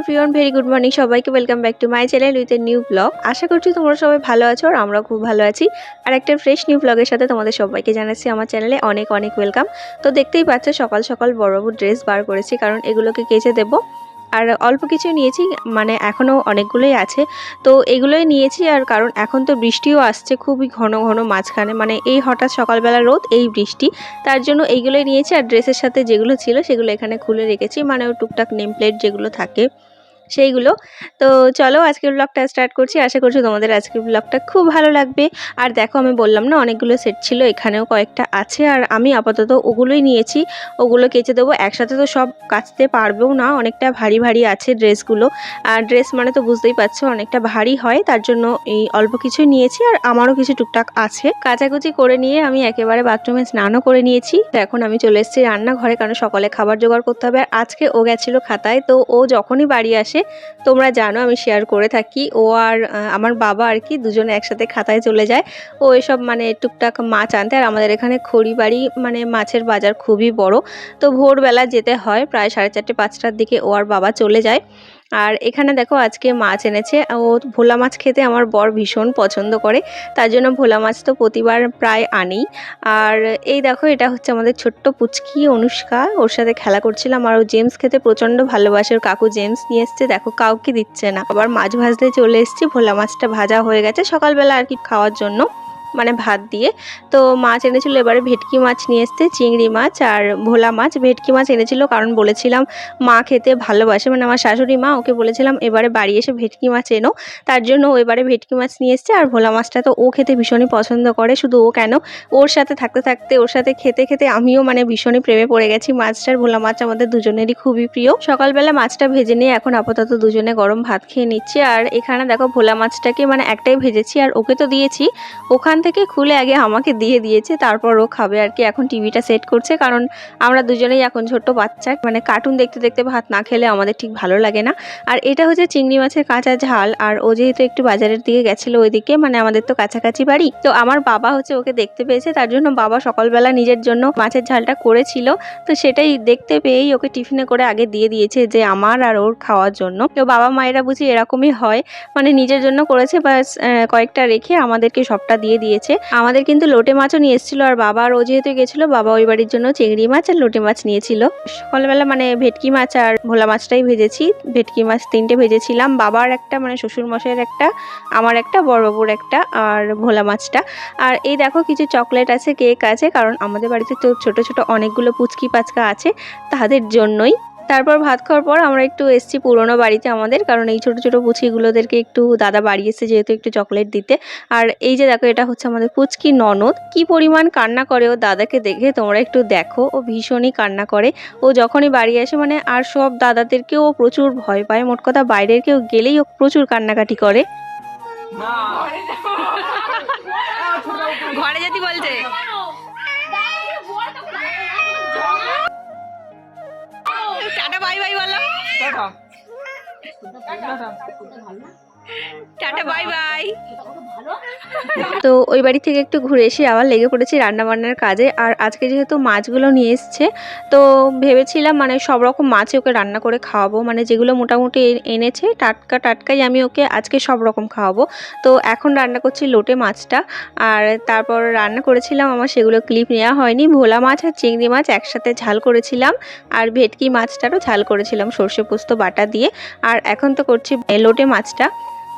Everyone, very good morning সবাইকে। Welcome back to my channel with a new blog. আশা করছি তোমরা সবাই ভালো আছো আর আমরা খুব ভালো আছি। আর একটা ফ্রেশ নিউ ব্লগের সাথে তোমাদের সবাইকে জানাচ্ছি আমার চ্যানেলে অনেক অনেক ওয়েলকাম। তো দেখতেই পাচ্ছ সকাল সকাল বড়বাবুর ড্রেস বার করেছি, কারণ এগুলোকে কেচে দেবো। আর অল্প কিছু নিয়েছি, মানে এখনও অনেকগুলোই আছে, তো এগুলোই নিয়েছি। আর কারণ এখন তো বৃষ্টিও আসছে খুবই ঘন ঘন মাঝখানে, মানে এই হঠাৎ সকালবেলা রোদ, এই বৃষ্টি, তার জন্য এইগুলোই নিয়েছি। আর ড্রেসের সাথে যেগুলো ছিল সেগুলো এখানে খুলে রেখেছি, মানে ও টুকটাক নেম প্লেট যেগুলো থাকে সেইগুলো। তো চলো আজকের ব্লগটা স্টার্ট করছি। আশা করছি তোমাদের আজকের ব্লগটা খুব ভালো লাগবে। আর দেখো, আমি বললাম না অনেকগুলো সেট ছিল, এখানেও কয়েকটা আছে। আর আমি আপাতত ওগুলোই নিয়েছি, ওগুলো কেচে দেবো। একসাথে তো সব কাচতে পারবেও না, অনেকটা ভারী ভারী আছে ড্রেসগুলো। আর ড্রেস মানে তো বুঝতেই পারছো অনেকটা ভারী হয়, তার জন্য এই অল্প কিছুই নিয়েছি। আর আমারও কিছু টুকটাক আছে। কাচাকুচি করে নিয়ে আমি একেবারে বাথরুমে স্নানও করে নিয়েছি। এখন আমি চলে এসেছি রান্নাঘরে, কারণ সকালে খাবার জোগাড় করতে হবে। আর আজকে ও গেছিলো খাতায়, তো ও যখনই বাড়ি আসে তোমরা জানো আমি শেয়ার করে থাকি, ও আর আমার বাবা আর কি দুজনে একসাথে খাতায় চলে যায়। ও এসব মানে টুকটাক মাছ আনতে। আর আমাদের এখানে খড়িবাড়ি, মানে মাছের বাজার খুবই বড়, তো ভোরবেলা যেতে হয়, প্রায় 4:30 5টার দিকে ও আর বাবা চলে যায়। আর এখানে দেখো আজকে মাছ এনেছে। ও ভোলা মাছ খেতে আমার বর ভীষণ পছন্দ করে, তার জন্য ভোলা মাছ তো প্রতিবার প্রায় আনি। আর এই দেখো, এটা হচ্ছে আমাদের ছোট্ট পুচকি অনুষ্কা, ওর সাথে খেলা করছিলাম। আর ও জেমস খেতে প্রচণ্ড ভালোবাসে, ওর কাকু জেমস নিয়ে এসছে, দেখো কাউকে দিচ্ছে না। আবার মাছ ভাজতে চলে এসেছি, ভোলা মাছটা ভাজা হয়ে গেছে সকালবেলা আর কি খাওয়ার জন্য, মানে ভাত দিয়ে। তো মাছ এনেছিল, এবারে ভেটকি মাছ নিয়ে এসছে, চিংড়ি মাছ আর ভোলা মাছ। ভেটকি মাছ এনেছিল কারণ বলেছিলাম মা খেতে ভালোবাসে, মানে আমার শাশুড়ি মা, ওকে বলেছিলাম এবারে বাড়ি এসে ভেটকি মাছ এনো, তার জন্য ও এবারে ভেটকি মাছ নিয়ে এসছে। আর ভোলা মাছটা তো ও খেতে ভীষণই পছন্দ করে, শুধু ও কেন, ওর সাথে থাকতে থাকতে, ওর সাথে খেতে খেতে আমিও মানে ভীষণই প্রেমে পড়ে গেছি মাছটার। ভোলা মাছ আমাদের দুজনেরই খুবই প্রিয়। সকালবেলা মাছটা ভেজে নিয়ে এখন আপাতত দুজনে গরম ভাত খেয়ে নিচ্ছি। আর এখানে দেখো ভোলা মাছটাকে মানে একটাই ভেজেছি, আর ওকে তো দিয়েছি, ওখান থেকে খুলে আগে আমাকে দিয়ে দিয়েছে, তারপর ও খাবে আর কি। এখন টিভিটা সেট করছে, কারণ আমরা দুজনেই এখন ছোট্ট বাচ্চা, মানে কার্টুন দেখতে দেখতে ভাত না খেলে আমাদের ঠিক ভালো লাগে না। আর এটা হচ্ছে চিংড়ি মাছের কাঁচা ঝাল। আর ও যেহেতু একটু বাজারের দিকে গেছিলো ওইদিকে, মানে আমাদের তো কাছাকাছি বাড়ি, তো আমার বাবা হচ্ছে ওকে দেখতে পেয়েছে, তার জন্য বাবা সকালবেলা নিজের জন্য মাছের ঝালটা করেছিল। তো সেটাই দেখতে পেয়েই ওকে টিফিনে করে আগে দিয়ে দিয়েছে, যে আমার আর ওর খাওয়ার জন্য। তো বাবা মায়েরা বুঝি এরকমই হয়, মানে নিজের জন্য করেছে, বাস কয়েকটা রেখে আমাদেরকে সবটা দিয়ে দিয়েছে। আমাদের কিন্তু লোটে মাছও নিয়ে এসেছিলো, আর বাবা আর ও যেহেতু গেছিলো, বাবা ওই বাড়ির জন্য চিংড়ি মাছ আর লোটে মাছ নিয়েছিল। সকালবেলা মানে ভেটকি মাছ আর ভোলা মাছটাই ভেজেছি। ভেটকি মাছ 3টে ভেজেছিলাম, বাবার একটা, মানে শ্বশুর মশাইয়ের একটা, আমার একটা, বড়বাবুর একটা, আর ভোলা মাছটা। আর এই দেখো কিছু চকলেট আছে, কেক আছে, কারণ আমাদের বাড়িতে তো ছোট ছোট অনেকগুলো পুচকি পাচকা আছে, তাদের জন্যই। তারপর ভাত খাওয়ার পর আমরা একটু এসেছি পুরোনো বাড়িতে আমাদের, কারণ এই ছোট ছোট পুচকিগুলোদেরকে একটু দাদা বাড়ি এসেছে যেহেতু, একটু চকলেট দিতে। আর এই যে দেখো, এটা হচ্ছে আমাদের পুচকি ননদ, কি পরিমাণ কান্না করে ও দাদাকে দেখে, তোমরা একটু দেখো, ও ভীষণই কান্না করে। ও যখনই বাড়ি আসে, মানে আর সব দাদাদেরকেও ও প্রচুর ভয় পায়, মোট কথা বাইরের কেউ গেলেই ও প্রচুর কান্নাকাটি করে। ঘরে যেতে বলছে, টাটা বাই বাই বলো, টাটা বাই বাই। তো ওই বাড়ি থেকে একটু ঘুরে এসে আবার লেগে পড়েছি রান্না বান্নার কাজে। আর আজকে যেহেতু মাছগুলো নিয়ে এসছে, তো ভেবেছিলাম মানে সব রকম মাছই ওকে রান্না করে খাওয়াবো, মানে যেগুলো মোটামুটি এনেছে টাটকা টাটকাই আমি ওকে আজকে সব রকম খাওয়াবো। তো এখন রান্না করছি লোটে মাছটা। আর তারপর রান্না করেছিলাম, আমার সেগুলো ক্লিপ নেওয়া হয়নি, ভোলা মাছ আর চিংড়ি মাছ একসাথে ঝাল করেছিলাম, আর ভেটকি মাছটারও ঝাল করেছিলাম সর্ষে পোস্ত বাটা দিয়ে। আর এখন তো করছি লোটে মাছটা।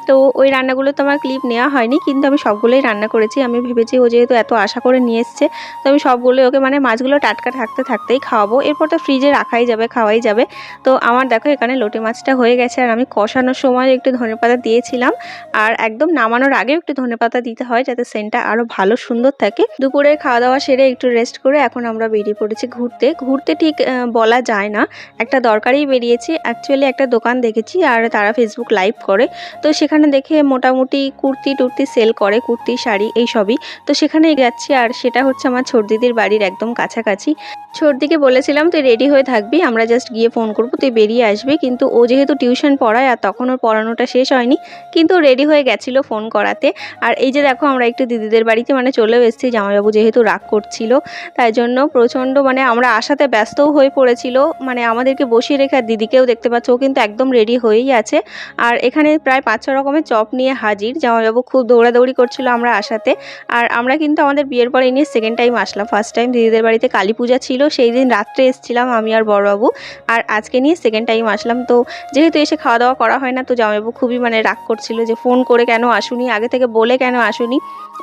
তো ওই রান্নাগুলো তো আমার ক্লিপ নেওয়া হয়নি, কিন্তু আমি সবগুলোই রান্না করেছি। আমি ভেবেছি ও যেহেতু এত আশা করে নিয়ে এসছে, তো আমি সবগুলোই ওকে, মানে মাছগুলো টাটকা থাকতে থাকতেই খাওয়াবো, এরপর তো ফ্রিজে রাখাই যাবে, খাওয়াই যাবে। তো আমার দেখো এখানে লোটে মাছটা হয়ে গেছে। আর আমি কষানোর সময় একটু ধনেপাতা দিয়েছিলাম, আর একদম নামানোর আগেও একটু ধনেপাতা দিতে হয়, যাতে সেন্টটা আরও ভালো সুন্দর থাকে। দুপুরে খাওয়া দাওয়া সেরে একটু রেস্ট করে এখন আমরা বেরিয়ে পড়েছি ঘুরতে। ঘুরতে ঠিক বলা যায় না, একটা দরকারেই বেরিয়েছি। অ্যাকচুয়ালি একটা দোকান দেখেছি, আর তারা ফেসবুক লাইভ করে, তো সেখানে সেখানে দেখে মোটামুটি কুর্তি টুর্তি সেল করে, কুর্তি শাড়ি এইসবই। তো সেখানে যাচ্ছি, আর সেটা হচ্ছে আমার ছোট দিদির বাড়ির একদম কাছাকাছি। ছোটদিকে বলেছিলাম তুই রেডি হয়ে থাকবি, আমরা জাস্ট গিয়ে ফোন করবো, তুই বেরিয়ে আসবি। কিন্তু ও যেহেতু টিউশন পড়ায় আর তখন ওর পড়ানোটা শেষ হয়নি, কিন্তু রেডি হয়ে গেছিল ফোন করাতে। আর এই যে দেখো আমরা একটু দিদিদের বাড়িতে মানে চলেও এসেছি, জামাইবাবু যেহেতু রাগ করছিল তাই জন্য প্রচণ্ড মানে আমরা আসাতে ব্যস্তও হয়ে পড়েছিল, মানে আমাদেরকে বসিয়ে রেখে। আর দিদিকেও দেখতে পাচ্ছ, ও কিন্তু একদম রেডি হয়েই আছে। আর এখানে প্রায় 5-6 রকমের চপ নিয়ে হাজির। জামাইবাবু খুব দৌড়াদৌড়ি করছিল আমরা আসাতে। আর আমরা কিন্তু আমাদের বিয়ের পরে এই নিয়ে সেকেন্ড টাইম আসলাম। ফার্স্ট টাইম দিদিদের বাড়িতে কালী পূজা ছিল, সেই দিন রাত্রে এসেছিলাম আমি আর বড়বাবু। আর আজকে নিয়ে সেকেন্ড টাইম আসলাম। তো যেহেতু এসে খাওয়া দাওয়া করা হয় না, তো জামাইবাবু খুবই মানে রাগ করছিল যে ফোন করে কেন আসুনি, আগে থেকে বলে কেন আসুনি।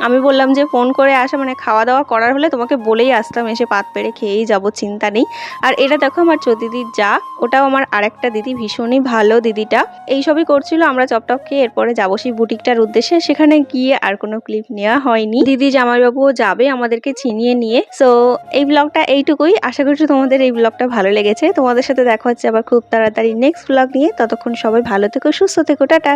আমি বললাম যে ফোন করে আসা মানে খাওয়া দাওয়া করার হলে তোমাকে বলেই আসতাম, এসে পাত পেড়ে খেয়েই যাবো, চিন্তা নেই। আর এটা দেখো আমার ছোট দিদির যা, ওটাও আমার আরেকটা দিদি, ভীষণই ভালো দিদিটা। এইসবই করছিল। আমরা চপটপ খেয়ে এরপরে যাবো সেই বুটিকটার উদ্দেশ্যে। সেখানে গিয়ে আর কোনো ক্লিপ নেওয়া হয়নি। দিদি জামাইবাবুও যাবে আমাদেরকে চিনিয়ে নিয়ে। সো এই ব্লগটা এইটুকুই। আশা করছি তোমাদের এই ব্লগটা ভালো লেগেছে। তোমাদের সাথে দেখা হচ্ছে আবার খুব তাড়াতাড়ি নেক্সট ব্লগ নিয়ে। ততক্ষণ সবাই ভালো থেকো, সুস্থ থেকো, টাটা।